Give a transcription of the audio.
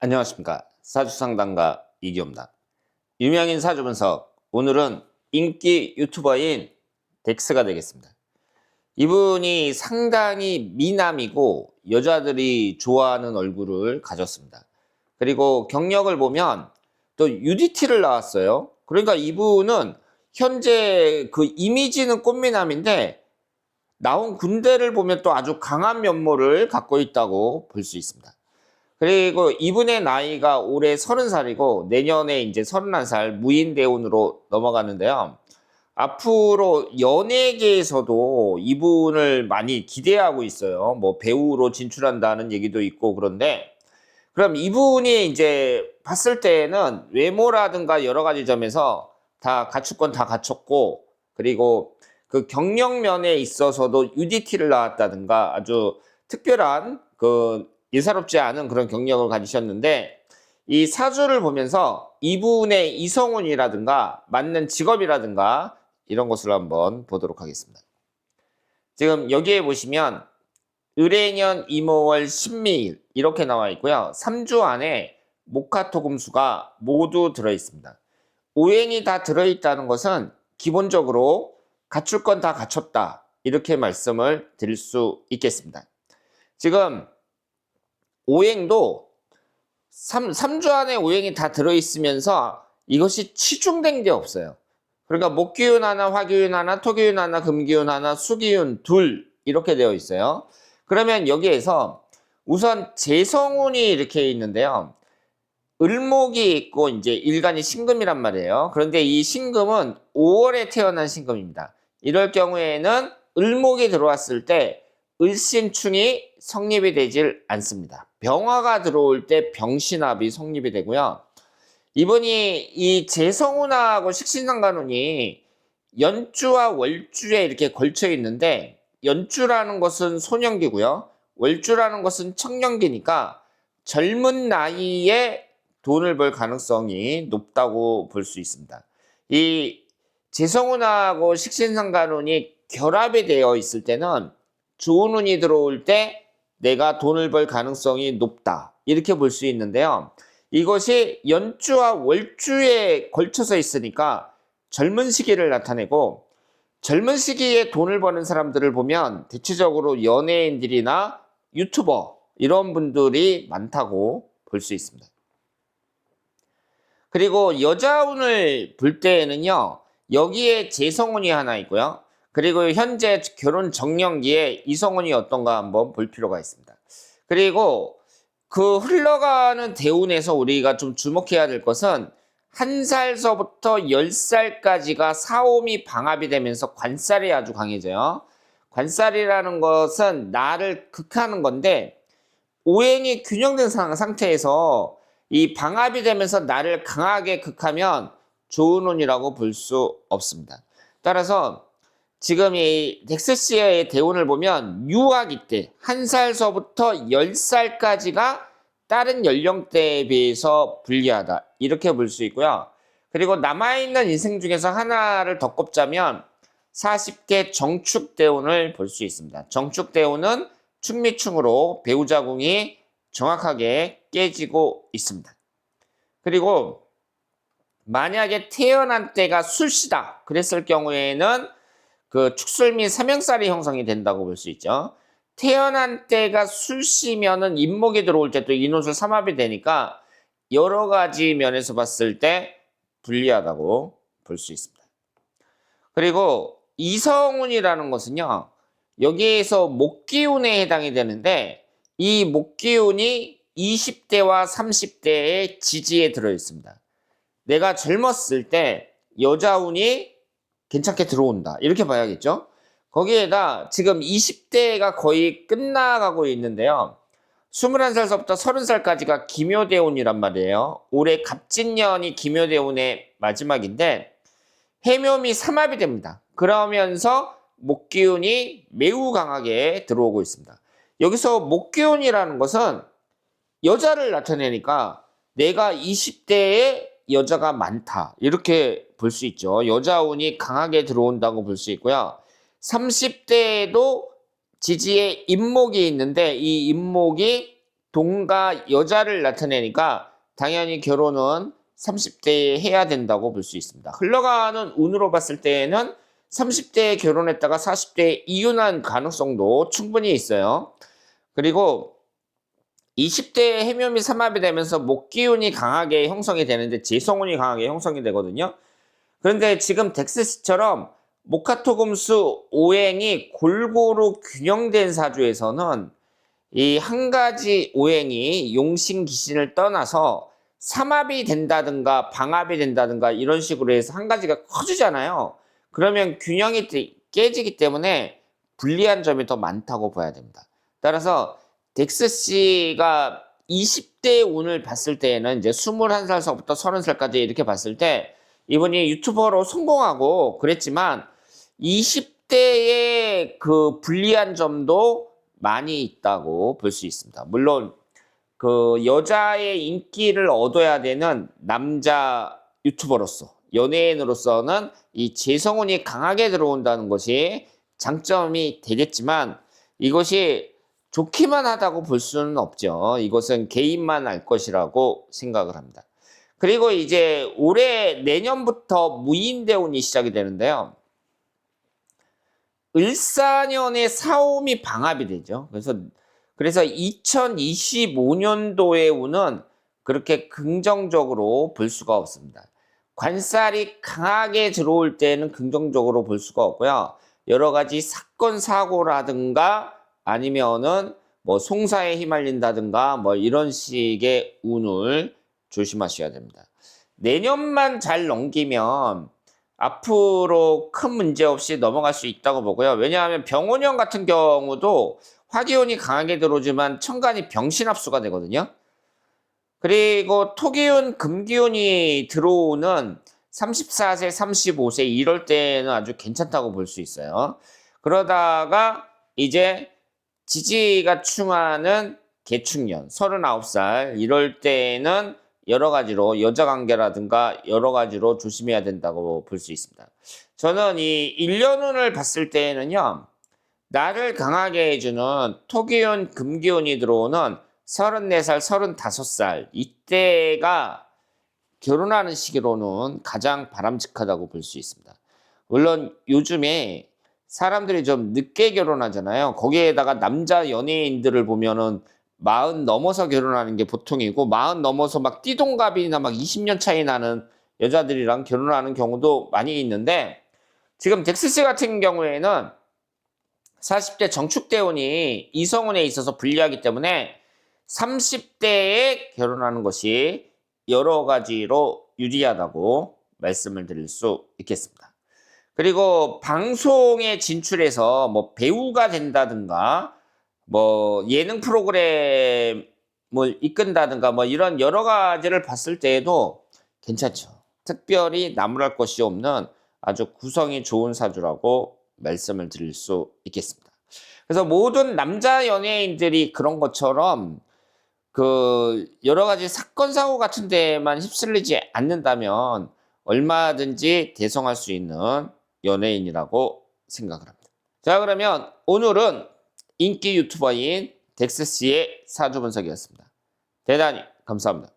안녕하십니까. 사주상담가 이기호입니다. 유명인 사주 분석, 오늘은 인기 유튜버인 덱스가 되겠습니다. 이분이 상당히 미남이고 여자들이 좋아하는 얼굴을 가졌습니다. 그리고 경력을 보면 또 UDT를 나왔어요. 그러니까 이분은 현재 그 이미지는 꽃미남인데 나온 군대를 보면 또 아주 강한 면모를 갖고 있다고 볼 수 있습니다. 그리고 이분의 나이가 올해 30살이고 내년에 이제 31살 무인대운으로 넘어가는데요. 앞으로 연예계에서도 이분을 많이 기대하고 있어요. 뭐 배우로 진출한다는 얘기도 있고 그런데 그럼 이분이 이제 봤을 때는 외모라든가 여러 가지 점에서 다 갖출 건 다 갖췄고 그리고 그 경력면에 있어서도 UDT를 나왔다든가 아주 특별한 예사롭지 않은 그런 경력을 가지셨는데 이 사주를 보면서 이분의 이성운이라든가 맞는 직업이라든가 이런 것을 한번 보도록 하겠습니다. 지금 여기에 보시면 을해년 임오월 신미일 이렇게 나와 있고요. 3주 안에 목화토금수가 모두 들어 있습니다. 오행이 다 들어있다는 것은 기본적으로 갖출 건 다 갖췄다 이렇게 말씀을 드릴 수 있겠습니다. 지금 오행도 3주 안에 오행이 다 들어있으면서 이것이 치중된 게 없어요. 그러니까 목기운 하나, 화기운 하나, 토기운 하나, 금기운 하나, 수기운 둘 이렇게 되어 있어요. 그러면 여기에서 우선 재성운이 이렇게 있는데요. 을목이 있고 이제 일간이 신금이란 말이에요. 그런데 이 신금은 5월에 태어난 신금입니다. 이럴 경우에는 을목이 들어왔을 때 을신충이 성립이 되질 않습니다. 병화가 들어올 때 병신합이 성립이 되고요. 이분이 이 재성운하고 식신상관운이 연주와 월주에 이렇게 걸쳐 있는데 연주라는 것은 소년기고요. 월주라는 것은 청년기니까 젊은 나이에 돈을 벌 가능성이 높다고 볼 수 있습니다. 이 재성운하고 식신상관운이 결합이 되어 있을 때는 좋은 운이 들어올 때 내가 돈을 벌 가능성이 높다 이렇게 볼 수 있는데요. 이것이 연주와 월주에 걸쳐서 있으니까 젊은 시기를 나타내고 젊은 시기에 돈을 버는 사람들을 보면 대체적으로 연예인들이나 유튜버 이런 분들이 많다고 볼 수 있습니다. 그리고 여자운을 볼 때에는요. 여기에 재성운이 하나 있고요. 그리고 현재 결혼 정년기에 이성운이 어떤가 한번 볼 필요가 있습니다. 그리고 그 흘러가는 대운에서 우리가 좀 주목해야 될 것은 1살서부터 10살까지가 사오미 방합이 되면서 관살이 아주 강해져요. 관살이라는 것은 나를 극하는 건데 오행이 균형된 상태에서 이 방합이 되면서 나를 강하게 극하면 좋은 운이라고 볼 수 없습니다. 따라서 지금 이 덱스시의 대운을 보면 유아기 때 1살서부터 10살까지가 다른 연령대에 비해서 불리하다 이렇게 볼 수 있고요. 그리고 남아있는 인생 중에서 하나를 더 꼽자면 40대 정축대운을 볼 수 있습니다. 정축대운은 충미충으로 배우자궁이 정확하게 깨지고 있습니다. 그리고 만약에 태어난 때가 술시다 그랬을 경우에는 그 축술 및 삼형살이 형성이 된다고 볼 수 있죠. 태어난 때가 술시면은 인목이 들어올 때 또 인호술 삼합이 되니까 여러 가지 면에서 봤을 때 불리하다고 볼 수 있습니다. 그리고 이성운이라는 것은요. 여기에서 목기운에 해당이 되는데 이 목기운이 20대와 30대의 지지에 들어 있습니다. 내가 젊었을 때 여자운이 괜찮게 들어온다 이렇게 봐야겠죠. 거기에다 지금 20대가 거의 끝나가고 있는데요. 21살서부터 30살까지가 기묘대운이란 말이에요. 올해 갑진년이 기묘대운의 마지막인데 해묘미 삼합이 됩니다. 그러면서 목기운이 매우 강하게 들어오고 있습니다. 여기서 목기운이라는 것은 여자를 나타내니까 내가 20대에 여자가 많다 이렇게 볼 수 있죠. 여자운이 강하게 들어온다고 볼 수 있고요. 30대에도 지지에 인목이 있는데 이 인목이 동가 여자를 나타내니까 당연히 결혼은 30대에 해야 된다고 볼 수 있습니다. 흘러가는 운으로 봤을 때에는 30대에 결혼했다가 40대에 이혼한 가능성도 충분히 있어요. 그리고 20대에 해묘미 삼합이 되면서 목기운이 강하게 형성이 되는데 재성운이 강하게 형성이 되거든요. 그런데 지금 덱스씨처럼 목화토금수 오행이 골고루 균형된 사주에서는 이 한 가지 오행이 용신귀신을 떠나서 삼합이 된다든가 방합이 된다든가 이런 식으로 해서 한 가지가 커지잖아요. 그러면 균형이 깨지기 때문에 불리한 점이 더 많다고 봐야 됩니다. 따라서 덱스씨가 20대 운을 봤을 때에는 이제 21살서부터 30살까지 이렇게 봤을 때 이분이 유튜버로 성공하고 그랬지만 20대의 그 불리한 점도 많이 있다고 볼 수 있습니다. 물론 그 여자의 인기를 얻어야 되는 남자 유튜버로서 연예인으로서는 이 재성운이 강하게 들어온다는 것이 장점이 되겠지만 이것이 좋기만 하다고 볼 수는 없죠. 이것은 개인만 알 것이라고 생각을 합니다. 그리고 이제 올해 내년부터 무인대운이 시작이 되는데요. 을사년에 사오미 방합이 되죠. 그래서 2025년도의 운은 그렇게 긍정적으로 볼 수가 없습니다. 관살이 강하게 들어올 때는 긍정적으로 볼 수가 없고요. 여러 가지 사건 사고라든가 아니면은 뭐 송사에 휘말린다든가 뭐 이런 식의 운을 조심하셔야 됩니다. 내년만 잘 넘기면 앞으로 큰 문제 없이 넘어갈 수 있다고 보고요. 왜냐하면 병원형 같은 경우도 화기운이 강하게 들어오지만 천간이 병신합수가 되거든요. 그리고 토기운, 금기운이 들어오는 34세, 35세 이럴 때는 아주 괜찮다고 볼 수 있어요. 그러다가 이제 지지가 충하는 개축년, 39살 이럴 때는 여러 가지로 여자 관계라든가 여러 가지로 조심해야 된다고 볼 수 있습니다. 저는 이 1년운을 봤을 때는요. 나를 강하게 해주는 토기운, 금기운이 들어오는 34살, 35살 이때가 결혼하는 시기로는 가장 바람직하다고 볼 수 있습니다. 물론 요즘에 사람들이 좀 늦게 결혼하잖아요. 거기에다가 남자 연예인들을 보면은 40 넘어서 결혼하는 게 보통이고 40 넘어서 막 띠동갑이나 막 20년 차이 나는 여자들이랑 결혼하는 경우도 많이 있는데 지금 덱스씨 같은 경우에는 40대 정축대운이 이성운에 있어서 불리하기 때문에 30대에 결혼하는 것이 여러 가지로 유리하다고 말씀을 드릴 수 있겠습니다. 그리고 방송에 진출해서 뭐 배우가 된다든가 뭐 예능 프로그램을 이끈다든가 뭐 이런 여러 가지를 봤을 때에도 괜찮죠. 특별히 나무랄 것이 없는 아주 구성이 좋은 사주라고 말씀을 드릴 수 있겠습니다. 그래서 모든 남자 연예인들이 그런 것처럼 그 여러 가지 사건 사고 같은 데만 휩쓸리지 않는다면 얼마든지 대성할 수 있는 연예인이라고 생각을 합니다. 자, 그러면 오늘은 인기 유튜버인 덱스씨의 사주 분석이었습니다. 대단히 감사합니다.